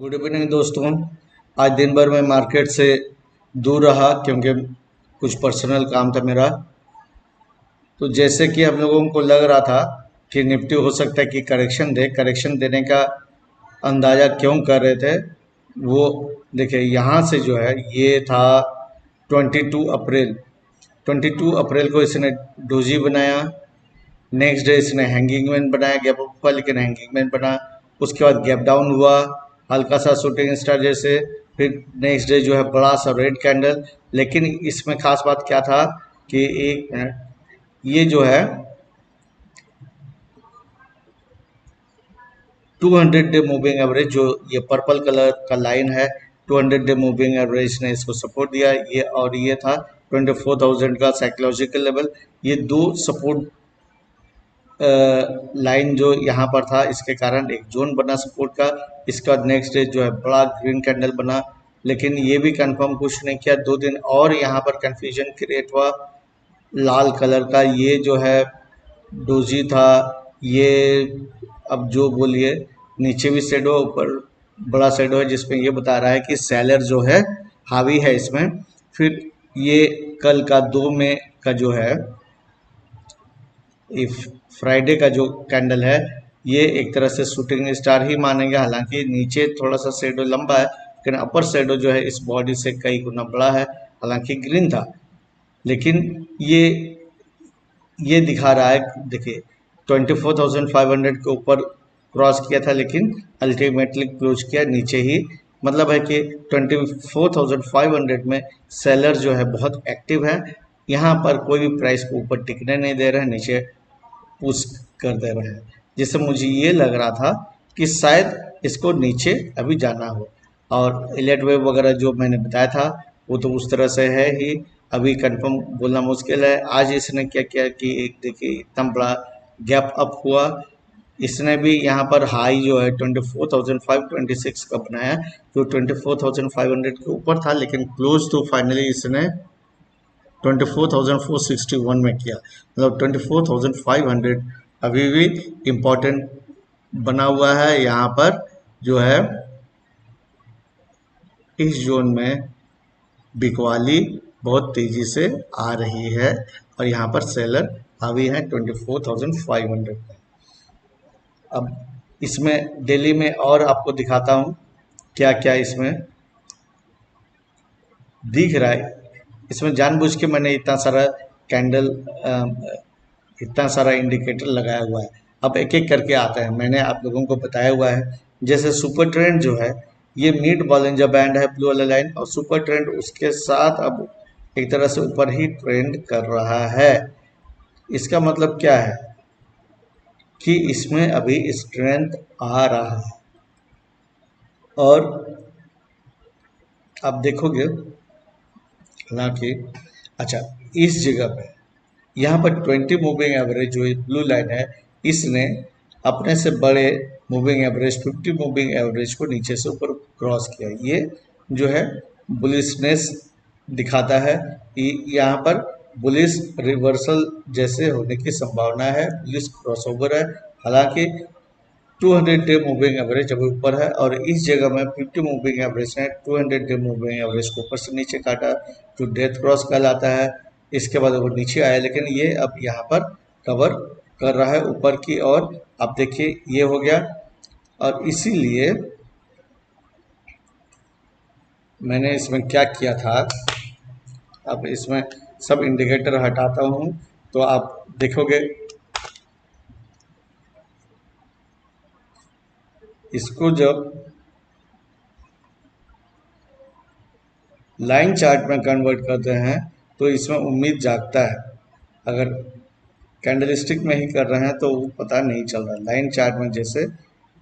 Good evening दोस्तों। आज दिन भर मैं मार्केट से दूर रहा क्योंकि कुछ पर्सनल काम था मेरा। तो जैसे कि हम लोगों को लग रहा था कि निफ्टी हो सकता है कि करेक्शन देने का अंदाज़ा क्यों कर रहे थे वो देखिए। यहाँ से जो है ये था 22 अप्रैल को इसने डोजी बनाया। नेक्स्ट डे इसने हैंगिंग मैन बनाया, गैप अप हुआ लेकिन हैंगिंग मैन बना। उसके बाद गैप डाउन हुआ हल्का सा शूटिंग स्टार जैसे। फिर नेक्स्ट डे जो है बड़ा सा रेड कैंडल। लेकिन इसमें खास बात क्या था कि एक मिनट, ये जो है 200 डे मूविंग एवरेज, जो ये पर्पल कलर का लाइन है, 200 डे मूविंग एवरेज ने इसको सपोर्ट दिया। ये और ये था 24,000 का साइकोलॉजिकल लेवल। ये दो सपोर्ट लाइन जो यहाँ पर था, इसके कारण एक जोन बना सपोर्ट का। इसका नेक्स्ट डे जो है बड़ा ग्रीन कैंडल बना, लेकिन ये भी कंफर्म कुछ नहीं किया। 2 दिन और यहाँ पर कंफ्यूजन क्रिएट हुआ। लाल कलर का ये जो है डोजी था, ये अब जो बोलिए, नीचे भी शेडो, ऊपर बड़ा शेडो है जिसमें ये बता रहा है कि सेलर जो है हावी है इसमें। फिर ये कल का 2 मई का जो है इफ फ्राइडे का जो कैंडल है, ये एक तरह से शूटिंग स्टार ही मानेंगे। हालांकि नीचे थोड़ा सा शेडो लंबा है लेकिन अपर शेडो जो है इस बॉडी से कई गुना बड़ा है। हालांकि ग्रीन था लेकिन ये दिखा रहा है, देखिए 24,500 के ऊपर क्रॉस किया था लेकिन अल्टीमेटली क्लोज किया नीचे ही। मतलब है कि 24,500 में सेलर जो है बहुत एक्टिव है। यहाँ पर कोई भी प्राइस को ऊपर टिकने नहीं दे रहे हैं, नीचे पुश कर दे रहे हैं, जिससे मुझे ये लग रहा था कि शायद इसको नीचे अभी जाना हो। और एलियट वेव वगैरह जो मैंने बताया था वो तो उस तरह से है ही, अभी कंफर्म बोलना मुश्किल है। आज इसने क्या किया कि एक देखिए इतना बड़ा गैप अप हुआ। इसने भी यहाँ पर हाई जो है 24,526 का बनाया, जो 24,500 के ऊपर था, लेकिन क्लोज तो फाइनली इसने 24,461 में किया। मतलब 24,500 अभी भी इम्पोर्टेंट बना हुआ है। यहाँ पर जो है इस जोन में बिकवाली बहुत तेजी से आ रही है और यहाँ पर सेलर हावी है 24,500 में। अब इसमें डेली में और आपको दिखाता हूँ क्या क्या इसमें दिख रहा है। इसमें जानबूझ के मैंने इतना सारा कैंडल, इतना सारा इंडिकेटर लगाया हुआ है। अब एक एक करके आता है, मैंने आप लोगों को बताया हुआ है। जैसे सुपर ट्रेंड जो है, ये मिड बॉलिंजर बैंड है, ब्लू वाला लाइन, और सुपर ट्रेंड उसके साथ अब एक तरह से ऊपर ही ट्रेंड कर रहा है। इसका मतलब क्या है कि इसमें अभी स्ट्रेंथ आ रहा है। और आप देखोगे, हालांकि अच्छा, इस जगह पे यहाँ पर 20 मूविंग एवरेज जो ब्लू लाइन है, इसने अपने से बड़े मूविंग एवरेज 50 मूविंग एवरेज को नीचे से ऊपर क्रॉस किया। ये जो है बुलिशनेस दिखाता है। यहाँ पर बुलिश रिवर्सल जैसे होने की संभावना है, बुलिश क्रॉसओवर है। हालांकि 200 डे मूविंग एवरेज अभी ऊपर है और इस जगह में 50 मूविंग एवरेज है। 200 डे मूविंग एवरेज को ऊपर से नीचे काटा, जो डेथ क्रॉस कहलाता है। इसके बाद वो नीचे आया, लेकिन ये अब यहाँ पर कवर कर रहा है ऊपर की ओर। अब देखिए ये हो गया, और इसीलिए मैंने इसमें क्या किया था। अब इसमें सब इंडिकेटर हटाता हूँ तो आप देखोगे इसको जब लाइन चार्ट में कन्वर्ट करते हैं तो इसमें उम्मीद जागता है। अगर कैंडलस्टिक में ही कर रहे हैं तो वो पता नहीं चल रहा। लाइन चार्ट में जैसे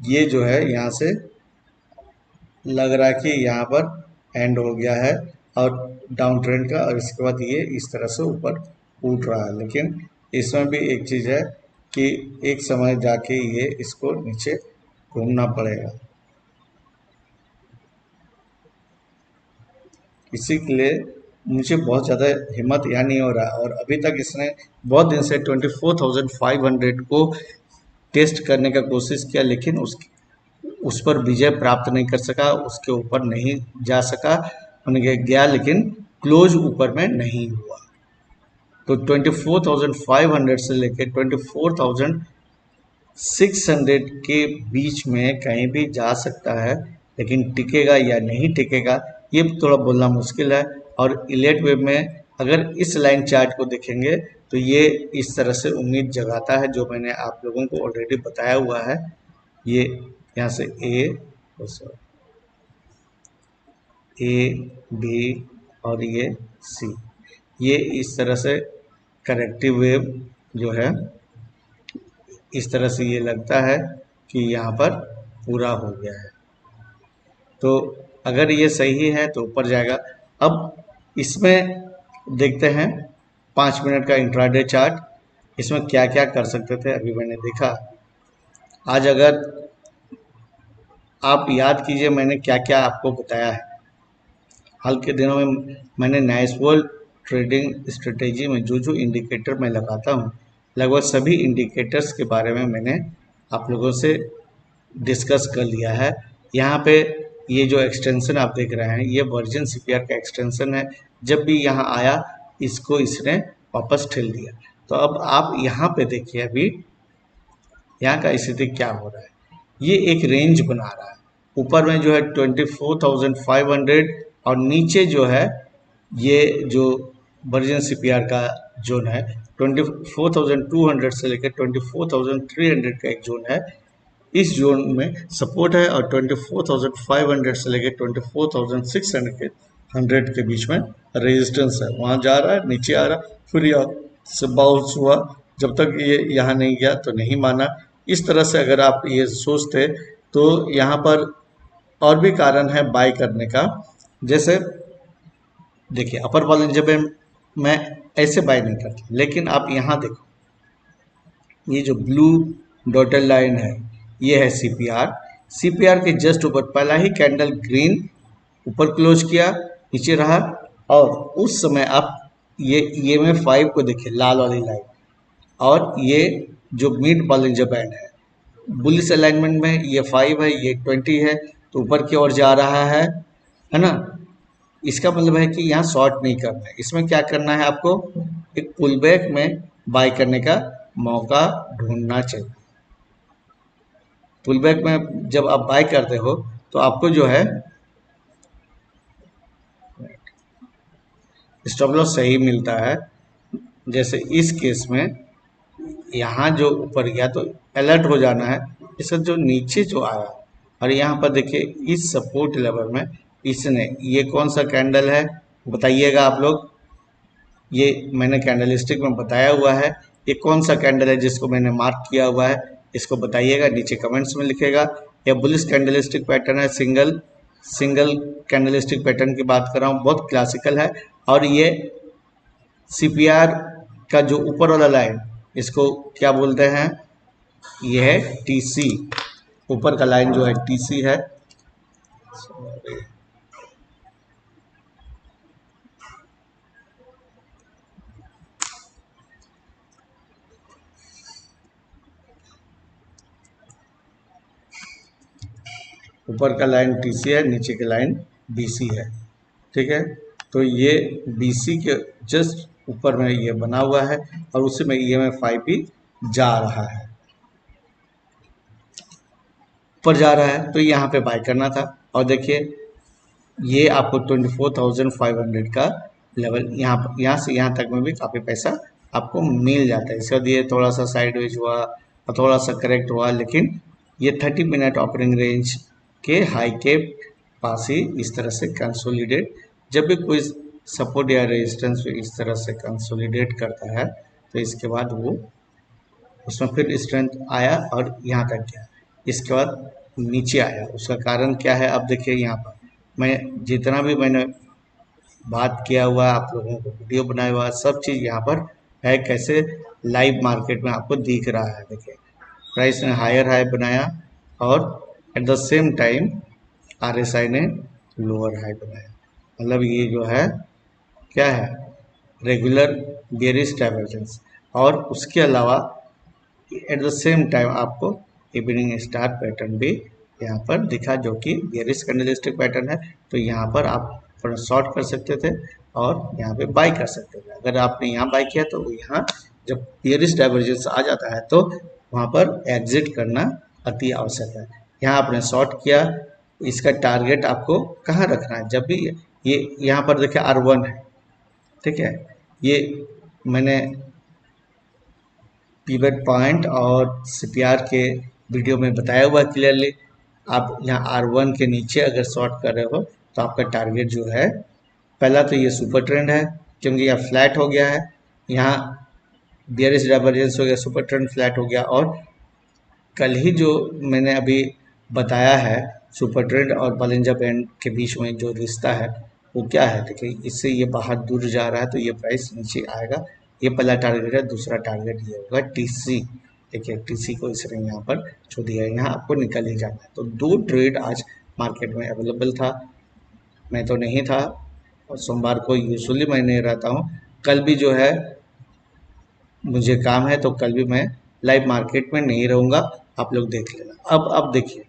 ये जो है यहाँ से लग रहा है कि यहाँ पर एंड हो गया है और डाउन ट्रेंड का, और इसके बाद ये इस तरह से ऊपर उठ रहा है। लेकिन इसमें भी एक चीज़ है कि एक समय जाके ये इसको नीचे घूमना पड़ेगा। इसी के लिए मुझे बहुत ज़्यादा हिम्मत यहाँ नहीं हो रहा है। और अभी तक इसने बहुत दिन से 24,500 को टेस्ट करने का कोशिश किया, लेकिन उस पर विजय प्राप्त नहीं कर सका, उसके ऊपर नहीं जा सका, उनके गया लेकिन क्लोज ऊपर में नहीं हुआ। तो 24,500 से लेकर 24,600 के बीच में कहीं भी जा सकता है, लेकिन टिकेगा या नहीं टिकेगा ये थोड़ा बोलना मुश्किल है। और इलेट वेव में अगर इस लाइन चार्ट को देखेंगे तो ये इस तरह से उम्मीद जगाता है, जो मैंने आप लोगों को ऑलरेडी बताया हुआ है। ये यहाँ से ए बी और ये सी, ये इस तरह से करेक्टिव वेव जो है इस तरह से ये लगता है कि यहाँ पर पूरा हो गया है। तो अगर ये सही है तो ऊपर जाएगा। अब इसमें देखते हैं 5 मिनट का इंट्राडे चार्ट, इसमें क्या क्या कर सकते थे अभी मैंने देखा। आज अगर आप याद कीजिए मैंने क्या क्या आपको बताया है। हाल के दिनों में मैंने नाइसवर्ल्ड ट्रेडिंग स्ट्रेटेजी में जो जो इंडिकेटर मैं लगाता हूँ, लगभग सभी इंडिकेटर्स के बारे में मैंने आप लोगों से डिस्कस कर लिया है। यहाँ पे ये जो एक्सटेंशन आप देख रहे हैं ये वर्जिन सीपीआर का एक्सटेंशन है। जब भी यहाँ आया इसको इसने वापस ठेल दिया। तो अब आप यहाँ पे देखिए अभी यहाँ का स्थिति क्या हो रहा है। ये एक रेंज बना रहा है, ऊपर में जो है 24,500 और नीचे जो है ये जो वर्जिन सीपीआर का जोन है 24,200 से लेकर 24,300 का एक जोन है। इस जोन में सपोर्ट है और 24,500 से लेकर 24,600 के बीच में रेजिस्टेंस है। वहाँ जा रहा है, नीचे आ रहा, फिर यहाँ से बाउंस हुआ, जब तक ये यहाँ नहीं गया तो नहीं माना। इस तरह से अगर आप ये सोचते तो यहाँ पर और भी कारण है बाय करने का। जैसे देखिए अपर बॉलिंजर में मैं ऐसे बाय नहीं करता, लेकिन आप यहाँ देखो ये जो ब्लू डॉटेड लाइन है ये है सीपीआर। सीपीआर के जस्ट ऊपर पहला ही कैंडल ग्रीन ऊपर क्लोज किया, नीचे रहा, और उस समय आप ये में 5 को देखिए लाल वाली लाइन, और ये जो मिड बॉलिंजर बैंड है बुलिश अलाइनमेंट में ये 5 है, ये 20 है, तो ऊपर की ओर जा रहा है ना। इसका मतलब है कि यहाँ शॉर्ट नहीं करना है, इसमें क्या करना है आपको एक पुल बैक में बाय करने का मौका ढूंढना चाहिए। पुल बैक में जब आप बाय करते हो तो आपको जो है स्टॉप लॉस सही मिलता है। जैसे इस केस में यहाँ जो ऊपर गया तो अलर्ट हो जाना है। इसका जो नीचे जो आया और यहाँ पर देखिए इस सपोर्ट लेवल में इसने ये कौन सा कैंडल है बताइएगा आप लोग। ये मैंने कैंडलस्टिक में बताया हुआ है, ये कौन सा कैंडल है जिसको मैंने मार्क किया हुआ है, इसको बताइएगा, नीचे कमेंट्स में लिखेगा। यह बुलिश कैंडलस्टिक पैटर्न है, सिंगल कैंडलस्टिक पैटर्न की बात कर रहा हूँ, बहुत क्लासिकल है। और ये सीपीआर का जो ऊपर वाला लाइन इसको क्या बोलते हैं, ये है टीसी। ऊपर का लाइन जो है टीसी है। ऊपर का लाइन टीसी है, नीचे का लाइन बीसी है, ठीक है। तो ये बीसी के जस्ट ऊपर में ये बना हुआ है और उसी में EMF भी जा रहा है, ऊपर जा रहा है, तो यहाँ पे बाय करना था। और देखिए ये आपको 24,500 का लेवल यहाँ से यहाँ तक में भी काफ़ी पैसा आपको मिल जाता है। इसके बाद ये थोड़ा सा साइडवेज हुआ और थोड़ा सा करेक्ट हुआ, लेकिन ये 30 मिनट ऑपरेटिंग रेंज के हाई के पास ही इस तरह से कंसोलिडेट, जब भी कोई सपोर्ट या रेजिस्टेंस इस तरह से कंसोलिडेट करता है तो इसके बाद वो उसमें फिर स्ट्रेंथ आया और यहाँ तक गया, इसके बाद नीचे आया। उसका कारण क्या है अब देखिए, यहाँ पर मैं जितना भी मैंने बात किया हुआ है, आप लोगों को वीडियो बनाया हुआ है, सब चीज़ यहाँ पर है, कैसे लाइव मार्केट में आपको दिख रहा है। देखिए प्राइस ने हायर हाई बनाया और at the same time RSI ने लोअर हाई बनाया, मतलब ये जो है क्या है, रेगुलर बेयरिश डाइवर्जेंस। और उसके अलावा एट द सेम टाइम आपको इवनिंग स्टार पैटर्न भी यहाँ पर दिखा, जो कि बेयरिश कैंडलस्टिक पैटर्न है। तो यहाँ पर आप शॉर्ट कर सकते थे और यहाँ पे बाई कर सकते थे। अगर आपने यहाँ बाई किया तो यहाँ जब बेयरिश डाइवर्जेंस आ जाता है तो वहाँ पर एग्जिट करना अति आवश्यक है। यहाँ आपने शॉर्ट किया, इसका टारगेट आपको कहाँ रखना है? जब भी ये यहाँ पर देखिए R1 है, ठीक है, ये मैंने पिवट पॉइंट और CPR के वीडियो में बताया हुआ क्लियरली। आप यहाँ R1 के नीचे अगर शॉर्ट कर रहे हो तो आपका टारगेट जो है, पहला तो ये सुपर ट्रेंड है क्योंकि यह फ्लैट हो गया है, यहाँ बेयरिश डाइवर्जेंस हो गया, सुपर ट्रेंड फ्लैट हो गया। और कल ही जो मैंने अभी बताया है सुपर ट्रेंड और बॉलिंजर बैंड के बीच में जो रिश्ता है वो क्या है, देखिए इससे ये बाहर दूर जा रहा है तो ये प्राइस नीचे आएगा। ये पहला टारगेट है। दूसरा टारगेट ये होगा TC। देखिए TC को इसने यहाँ पर छू दिया है, यहाँ आपको निकल ही जाना है। तो 2 ट्रेड आज मार्केट में अवेलेबल था, मैं तो नहीं था और सोमवार को यूजुअली मैं नहीं रहता हूँ। कल भी जो है मुझे काम है तो कल भी मैं लाइव मार्केट में नहीं रहूँगा, आप लोग देख लेना। अब देखिए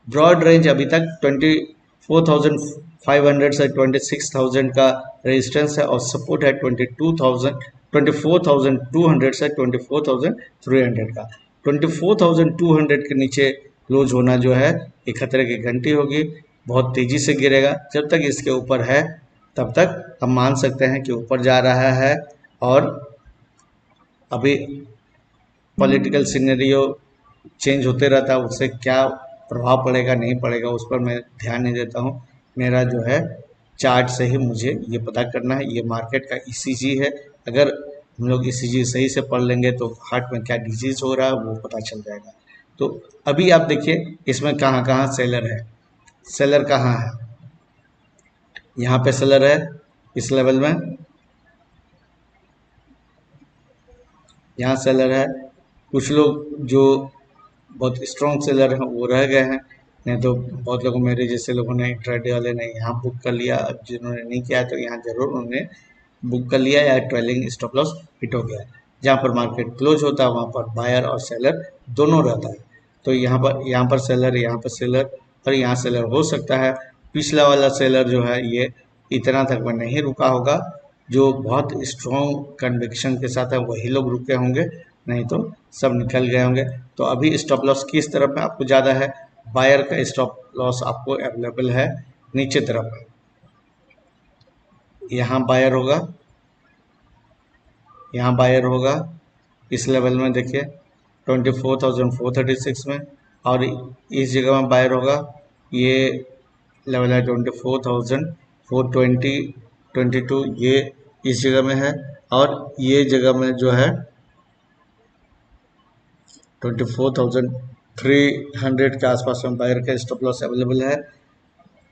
ब्रॉड रेंज अभी तक 24,500 से 26,000 का रेजिस्टेंस है और सपोर्ट है 24,200 से 24,300 का। 24,200 के नीचे क्लोज होना जो है एक खतरे की घंटी होगी, बहुत तेजी से गिरेगा। जब तक इसके ऊपर है तब तक हम मान सकते हैं कि ऊपर जा रहा है। और अभी पॉलिटिकल सिनेरियो चेंज होते रहता है, उससे क्या प्रभाव पड़ेगा नहीं पड़ेगा उस पर मैं ध्यान नहीं देता हूँ। मेरा जो है चार्ट से ही मुझे ये पता करना है, ये मार्केट का ECG है। अगर हम लोग ECG सही से पढ़ लेंगे तो हार्ट में क्या डिजीज हो रहा है वो पता चल जाएगा। तो अभी आप देखिए इसमें कहाँ कहाँ सेलर है, सेलर कहाँ है, यहाँ पे सेलर है इस लेवल में, यहाँ सेलर है। कुछ लोग जो बहुत स्ट्रॉन्ग सेलर हैं वो रह गए हैं, नहीं तो बहुत लोगों मेरे जैसे लोगों ने इंट्राडे वाले ने यहाँ बुक कर लिया। अब जिन्होंने नहीं किया तो यहाँ जरूर उन्होंने बुक कर लिया या ट्रेलिंग स्टॉप लॉस हिट हो गया। जहाँ पर मार्केट क्लोज होता है वहाँ पर बायर और सेलर दोनों रहता है। तो यहाँ पर सेलर, यहाँ पर सेलर और यहाँ सेलर हो सकता है। पिछला वाला सेलर जो है ये इतना तक में नहीं रुका होगा, जो बहुत स्ट्रॉन्ग कन्विक्शन के साथ है वही लोग रुके होंगे, नहीं तो सब निकल गए होंगे। तो अभी स्टॉप लॉस किस तरफ में आपको ज़्यादा है? बायर का स्टॉप लॉस आपको अवेलेबल है नीचे तरफ में, यहाँ बायर होगा, यहाँ बायर होगा इस लेवल में देखिए 24,436 में, और इस जगह में बायर होगा, ये लेवल है 24,420 22, ये इस जगह में है। और ये जगह में जो है 24,300 के आसपास में बायर का स्टॉप लॉस अवेलेबल है।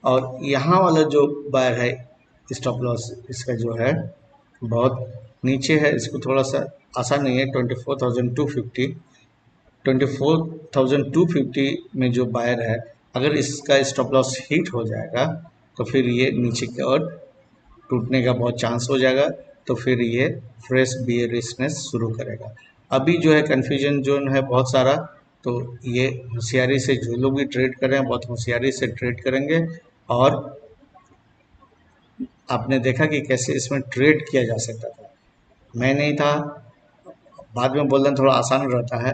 और यहाँ वाला जो बायर है स्टॉप लॉस इसका जो है बहुत नीचे है, इसको थोड़ा सा आसान नहीं है। 24,250 24,250 में जो बायर है, अगर इसका स्टॉप लॉस हिट हो जाएगा तो फिर ये नीचे की ओर टूटने का बहुत चांस हो जाएगा, तो फिर ये फ्रेश बियरिशनेस शुरू करेगा। अभी जो है कन्फ्यूजन जोन है बहुत सारा, तो ये होशियारी से जो लोग भी ट्रेड कर रहे हैं बहुत होशियारी से ट्रेड करेंगे। और आपने देखा कि कैसे इसमें ट्रेड किया जा सकता था, मैं नहीं था, बाद में बोलना थोड़ा आसान रहता है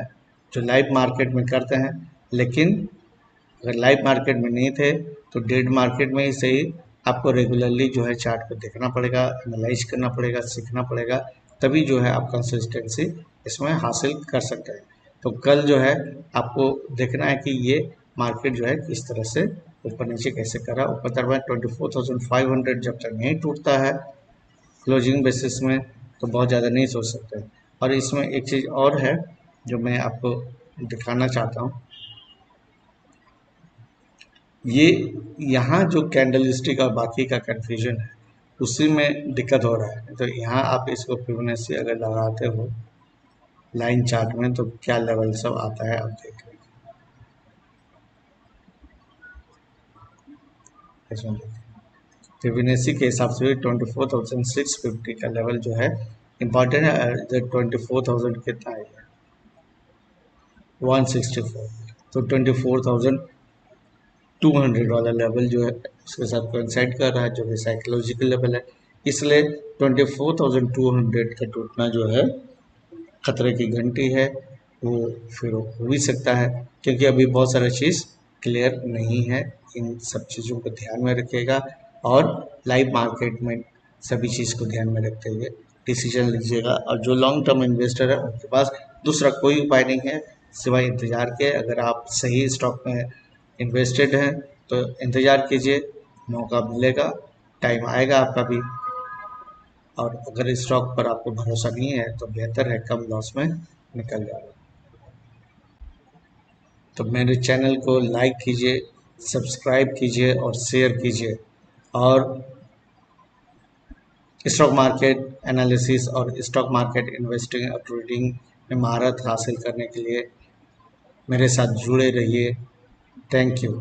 जो लाइव मार्केट में करते हैं। लेकिन अगर लाइव मार्केट में नहीं थे तो डेड मार्केट में ही सही आपको रेगुलरली जो है चार्ट को देखना पड़ेगा, एनालाइज करना पड़ेगा, सीखना पड़ेगा, तभी जो है आप कंसिस्टेंसी इसमें हासिल कर सकते हैं। तो कल जो है आपको देखना है कि ये मार्केट जो है किस तरह से ऊपर नीचे कैसे करा। ऊपर तरफ 24,500 जब तक नहीं टूटता है क्लोजिंग बेसिस में तो बहुत ज़्यादा नहीं सोच सकते। और इसमें एक चीज़ और है जो मैं आपको दिखाना चाहता हूँ, ये यहाँ जो कैंडल स्टिक और बाकी का कन्फ्यूजन है उसी में दिक्कत हो रहा है। तो यहाँ आप इसको फिबोनाची अगर लगाते हो लाइन चार्ट में तो क्या लेवल सब आता है आप देख लीजिए। इसमें फिबोनाची के हिसाब से 24,650 का लेवल जो है इम्पॉर्टेंट है। 24,000 कितना है 164, तो 24,000 200 वाला लेवल जो है उसके साथ कोइंसाइड कर रहा है, जो कि साइकोलॉजिकल लेवल है। इसलिए 24,200 का टूटना जो है खतरे की घंटी है। वो फिर हो भी सकता है, क्योंकि अभी बहुत सारा चीज़ क्लियर नहीं है। इन सब चीज़ों को ध्यान में रखिएगा और लाइव मार्केट में सभी चीज़ को ध्यान में रखते हुए डिसीजन लीजिएगा। और जो लॉन्ग टर्म इन्वेस्टर है उनके पास दूसरा कोई उपाय नहीं है सिवाय इंतज़ार के। अगर आप सही स्टॉक में इन्वेस्टेड हैं तो इंतज़ार कीजिए, मौका मिलेगा, टाइम आएगा आपका भी। और अगर इस स्टॉक पर आपको भरोसा नहीं है तो बेहतर है कम लॉस में निकल जाए। तो मेरे चैनल को लाइक कीजिए, सब्सक्राइब कीजिए और शेयर कीजिए। और स्टॉक मार्केट एनालिसिस और स्टॉक मार्केट इन्वेस्टिंग और ट्रेडिंग में महारत हासिल करने के लिए मेरे साथ जुड़े रहिए। Thank you.